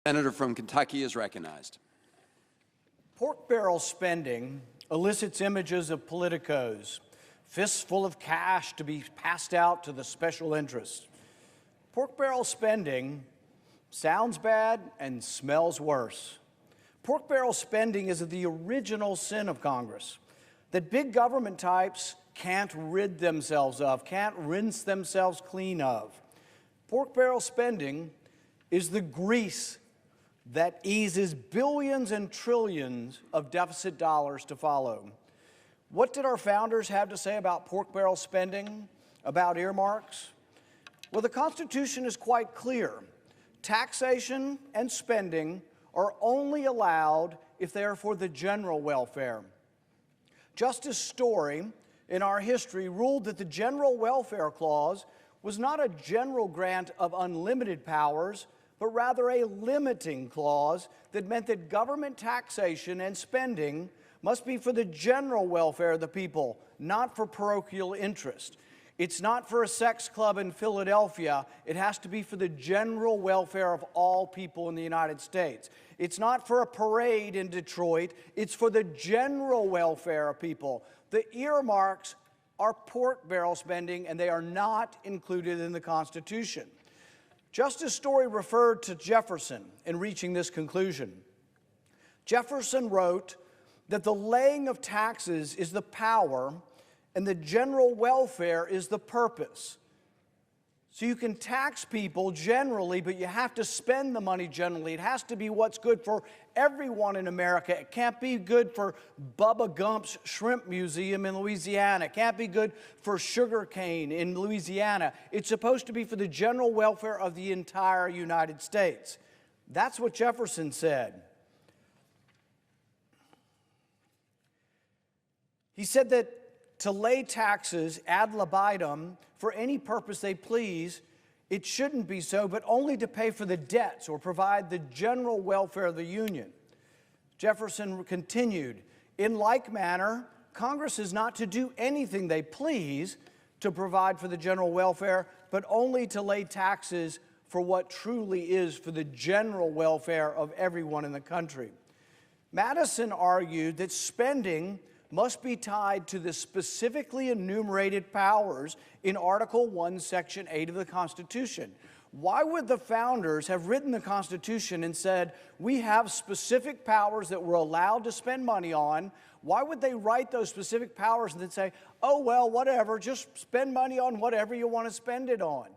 Senator from Kentucky is recognized. Pork barrel spending elicits images of politicos, fists full of cash to be passed out to the special interests. Pork barrel spending sounds bad and smells worse. Pork barrel spending is the original sin of Congress that big government types can't rid themselves of, can't rinse themselves clean of. Pork barrel spending is the grease that eases billions and trillions of deficit dollars to follow. What did our founders have to say about pork barrel spending, about earmarks? Well, the Constitution is quite clear. Taxation and spending are only allowed if they are for the general welfare. Justice Story, in our history, ruled that the General Welfare Clause was not a general grant of unlimited powers, but rather a limiting clause that meant that government taxation and spending must be for the general welfare of the people, not for parochial interest. It's not for a sex club in Philadelphia. It has to be for the general welfare of all people in the United States. It's not for a parade in Detroit. It's for the general welfare of people. The earmarks are pork barrel spending, and they are not included in the Constitution. Justice Story referred to Jefferson in reaching this conclusion. Jefferson wrote that the laying of taxes is the power and the general welfare is the purpose. So you can tax people generally, but you have to spend the money generally. It has to be what's good for everyone in America. It can't be good for Bubba Gump's Shrimp Museum in Louisiana. It can't be good for sugarcane in Louisiana. It's supposed to be for the general welfare of the entire United States. That's what Jefferson said. He said that to lay taxes ad libitum for any purpose they please, it shouldn't be so, but only to pay for the debts or provide the general welfare of the Union. Jefferson continued, in like manner, Congress is not to do anything they please to provide for the general welfare, but only to lay taxes for what truly is for the general welfare of everyone in the country. Madison argued that spending must be tied to the specifically enumerated powers in Article 1, Section 8 of the Constitution. Why would the founders have written the Constitution and said, we have specific powers that we're allowed to spend money on? Why would they write those specific powers and then say, oh, well, whatever, just spend money on whatever you want to spend it on?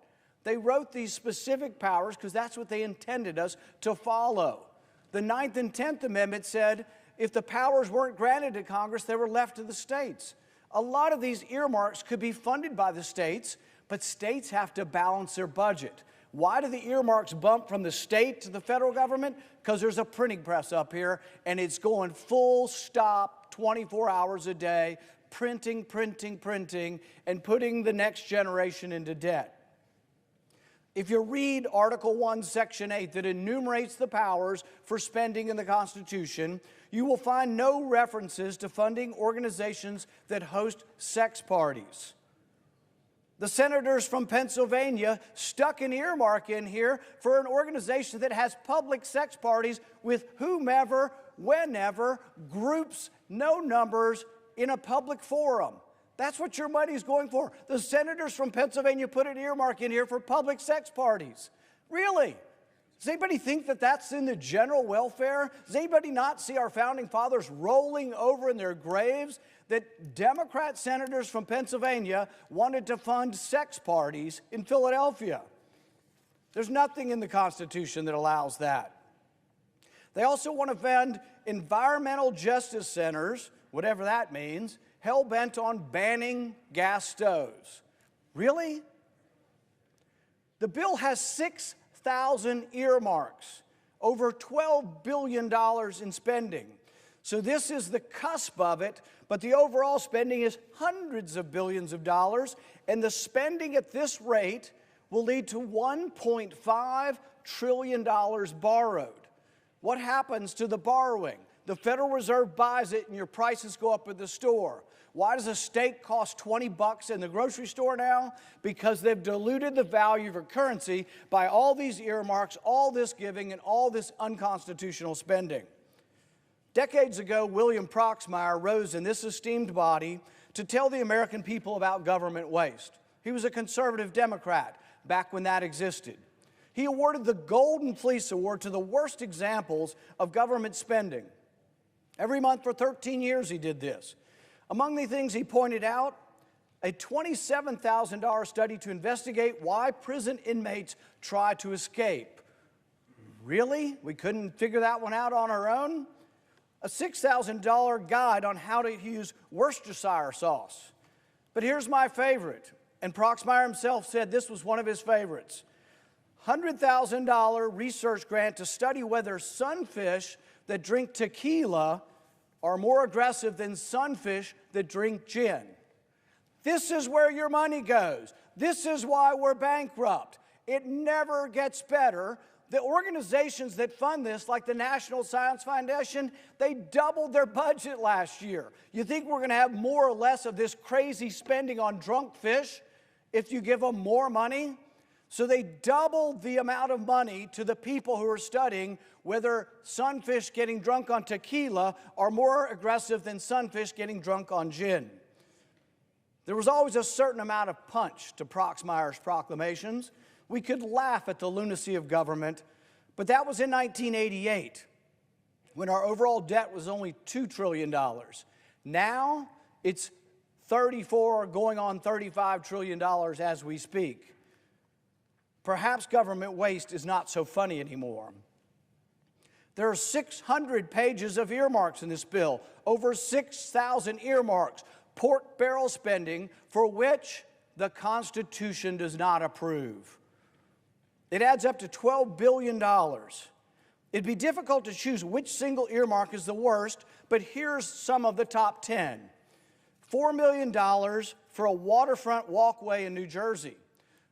They wrote these specific powers because that's what they intended us to follow. The 9th and 10th Amendment said, if the powers weren't granted to Congress, they were left to the states. A lot of these earmarks could be funded by the states, but states have to balance their budget. Why do the earmarks bump from the state to the federal government? Because there's a printing press up here, and it's going full stop 24 hours a day, printing, printing, printing, and putting the next generation into debt. If you read Article 1, Section 8 that enumerates the powers for spending in the Constitution, you will find no references to funding organizations that host sex parties. The senators from Pennsylvania stuck an earmark in here for an organization that has public sex parties with whomever, whenever, groups, no numbers, in a public forum. That's what your money's going for. The senators from Pennsylvania put an earmark in here for public sex parties. Really? Does anybody think that that's in the general welfare? Does anybody not see our founding fathers rolling over in their graves that Democrat senators from Pennsylvania wanted to fund sex parties in Philadelphia? There's nothing in the Constitution that allows that. They also want to fund environmental justice centers, whatever that means, hell-bent on banning gas stoves. Really? The bill has 6,000 earmarks, over $12 billion in spending. So this is the cusp of it, but the overall spending is hundreds of billions of dollars, and the spending at this rate will lead to $1.5 trillion borrowed. What happens to the borrowing? The Federal Reserve buys it and your prices go up at the store. Why does a steak cost 20 bucks in the grocery store now? Because they've diluted the value of your currency by all these earmarks, all this giving, and all this unconstitutional spending. Decades ago, William Proxmire rose in this esteemed body to tell the American people about government waste. He was a conservative Democrat back when that existed. He awarded the Golden Fleece Award to the worst examples of government spending. Every month for 13 years he did this. Among the things he pointed out, a $27,000 study to investigate why prison inmates try to escape. Really? We couldn't figure that one out on our own? A $6,000 guide on how to use Worcestershire sauce. But here's my favorite, and Proxmire himself said this was one of his favorites. $100,000 research grant to study whether sunfish that drink tequila are more aggressive than sunfish that drink gin. This is where your money goes. This is why we're bankrupt. It never gets better. The organizations that fund this, like the National Science Foundation, they doubled their budget last year. You think we're going to have more or less of this crazy spending on drunk fish if you give them more money? So they doubled the amount of money to the people who are studying whether sunfish getting drunk on tequila are more aggressive than sunfish getting drunk on gin. There was always a certain amount of punch to Proxmire's proclamations. We could laugh at the lunacy of government, but that was in 1988, when our overall debt was only $2 trillion. Now, it's $34, going on $35 trillion as we speak. Perhaps government waste is not so funny anymore. There are 600 pages of earmarks in this bill, over 6,000 earmarks, pork barrel spending for which the Constitution does not approve. It adds up to $12 billion. It'd be difficult to choose which single earmark is the worst, but here's some of the top 10. $4 million for a waterfront walkway in New Jersey.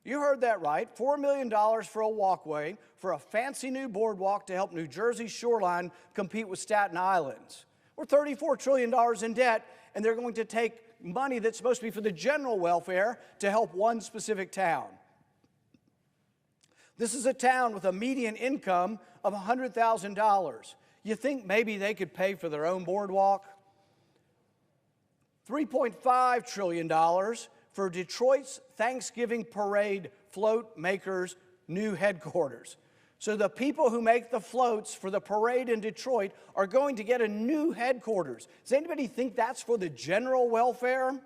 You heard that right, $4 million for a walkway, for a fancy new boardwalk to help New Jersey's shoreline compete with Staten Island's. We're $34 trillion in debt, and they're going to take money that's supposed to be for the general welfare to help one specific town. This is a town with a median income of $100,000. You think maybe they could pay for their own boardwalk? $3.5 trillion for Detroit's Thanksgiving Parade float makers' new headquarters. So the people who make the floats for the parade in Detroit are going to get a new headquarters. Does anybody think that's for the general welfare?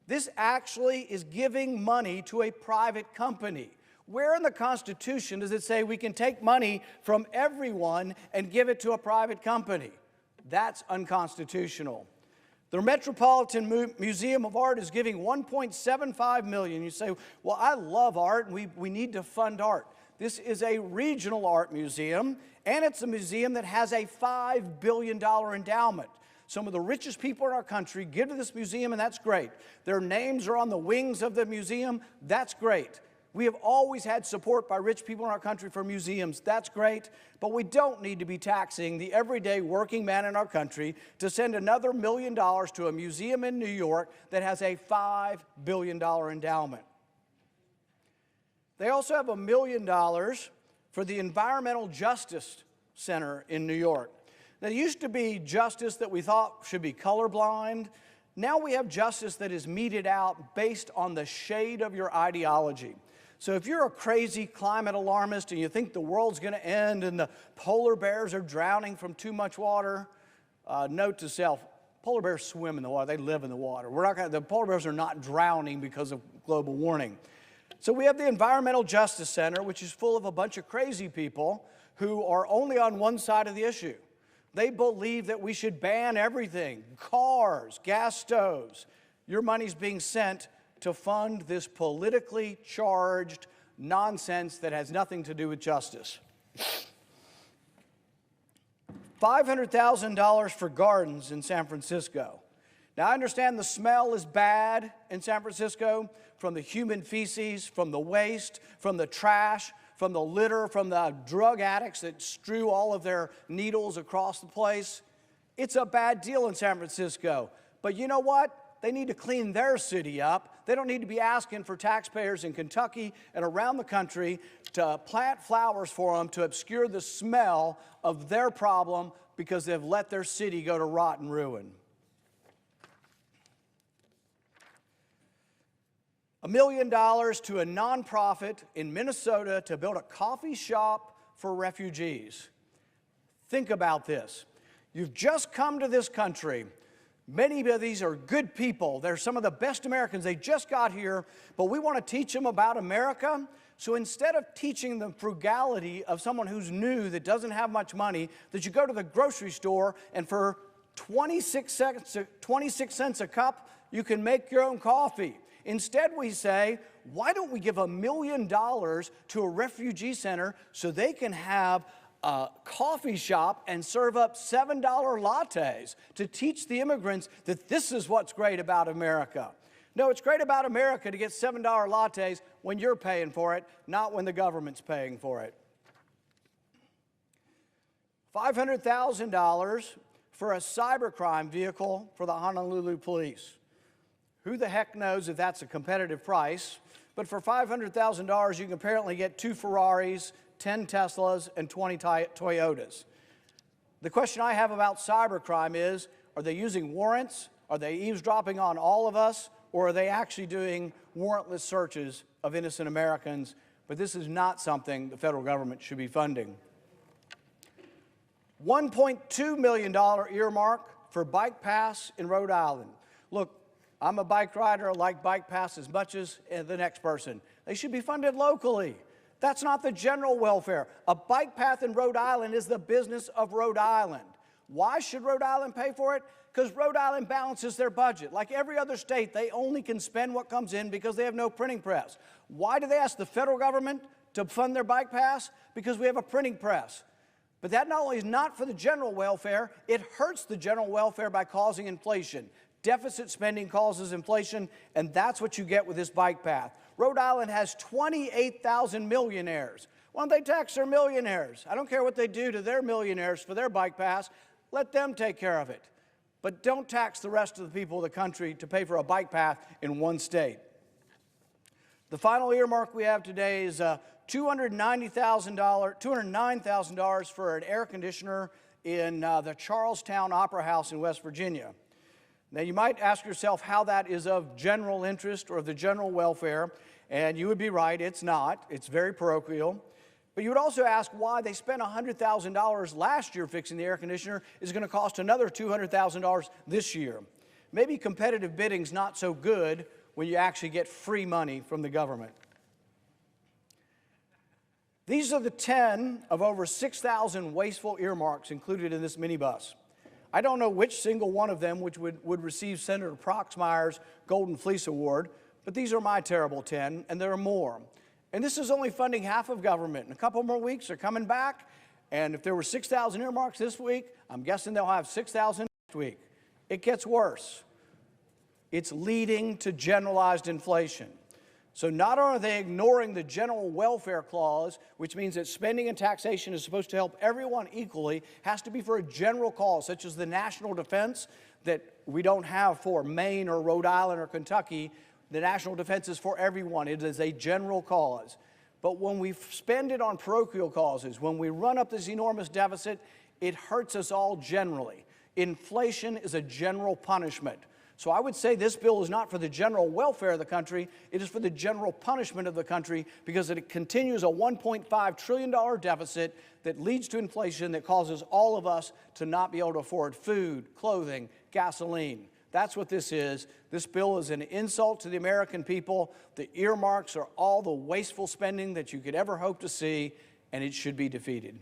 This actually is giving money to a private company. Where in the Constitution does it say we can take money from everyone and give it to a private company? That's unconstitutional. The Metropolitan Museum of Art is giving $1.75 million. You say, well, I love art, and we need to fund art. This is a regional art museum, and it's a museum that has a $5 billion endowment. Some of the richest people in our country give to this museum, and that's great. Their names are on the wings of the museum. That's great. We have always had support by rich people in our country for museums. That's great, but we don't need to be taxing the everyday working man in our country to send another $1 million to a museum in New York that has a $5 billion endowment. They also have $1 million for the Environmental Justice Center in New York. Now, it used to be justice that we thought should be colorblind. Now we have justice that is meted out based on the shade of your ideology. So if you're a crazy climate alarmist and you think the world's going to end and the polar bears are drowning from too much water, note to self, polar bears swim in the water. They live in the water. The polar bears are not drowning because of global warming. So we have the Environmental Justice Center, which is full of a bunch of crazy people who are only on one side of the issue. They believe that we should ban everything, cars, gas stoves. Your money's being sent to fund this politically charged nonsense that has nothing to do with justice. $500,000 for gardens in San Francisco. Now, I understand the smell is bad in San Francisco from the human feces, from the waste, from the trash, from the litter, from the drug addicts that strew all of their needles across the place. It's a bad deal in San Francisco. But you know what? They need to clean their city up. They don't need to be asking for taxpayers in Kentucky and around the country to plant flowers for them to obscure the smell of their problem because they've let their city go to rot and ruin. $1 million to a nonprofit in Minnesota to build a coffee shop for refugees. Think about this. You've just come to this country. Many of these are good people. They're some of the best Americans. They just got here, but we want to teach them about America. So instead of teaching the frugality of someone who's new that doesn't have much money, that you go to the grocery store and for 26 cents a cup, you can make your own coffee. Instead, we say, why don't we give $1 million to a refugee center so they can have a coffee shop and serve up $7 lattes to teach the immigrants that this is what's great about America. No, it's great about America to get $7 lattes when you're paying for it, not when the government's paying for it. $500,000 for a cybercrime vehicle for the Honolulu police. Who the heck knows if that's a competitive price? But for $500,000, you can apparently get 2 Ferraris, 10 Teslas, and 20 Toyotas. The question I have about cybercrime is, are they using warrants? Are they eavesdropping on all of us? Or are they actually doing warrantless searches of innocent Americans? But this is not something the federal government should be funding. $1.2 million earmark for bike paths in Rhode Island. Look, I'm a bike rider. I like bike paths as much as the next person. They should be funded locally. That's not the general welfare. A bike path in Rhode Island is the business of Rhode Island. Why should Rhode Island pay for it? Because Rhode Island balances their budget. Like every other state, they only can spend what comes in because they have no printing press. Why do they ask the federal government to fund their bike paths? Because we have a printing press. But that not only is not for the general welfare, it hurts the general welfare by causing inflation. Deficit spending causes inflation, and that's what you get with this bike path. Rhode Island has 28,000 millionaires. Why don't they tax their millionaires? I don't care what they do to their millionaires for their bike paths. Let them take care of it. But don't tax the rest of the people of the country to pay for a bike path in one state. The final earmark we have today is $209,000 for an air conditioner in the Charlestown Opera House in West Virginia. Now, you might ask yourself how that is of general interest or of the general welfare, and you would be right, it's not. It's very parochial. But you would also ask why they spent $100,000 last year fixing the air conditioner is going to cost another $200,000 this year. Maybe competitive bidding's not so good when you actually get free money from the government. These are the 10 of over 6,000 wasteful earmarks included in this minibus. I don't know which single one of them which would receive Senator Proxmire's Golden Fleece Award, but these are my terrible 10, and there are more. And this is only funding half of government. In a couple more weeks, they're coming back, and if there were 6,000 earmarks this week, I'm guessing they'll have 6,000 next week. It gets worse. It's leading to generalized inflation. So not only are they ignoring the general welfare clause, which means that spending and taxation is supposed to help everyone equally, has to be for a general cause, such as the national defense that we don't have for Maine or Rhode Island or Kentucky. The national defense is for everyone. It is a general cause. But when we spend it on parochial causes, when we run up this enormous deficit, it hurts us all generally. Inflation is a general punishment. So I would say this bill is not for the general welfare of the country, it is for the general punishment of the country because it continues a $1.5 trillion deficit that leads to inflation that causes all of us to not be able to afford food, clothing, gasoline. That's what this is. This bill is an insult to the American people. The earmarks are all the wasteful spending that you could ever hope to see, and it should be defeated.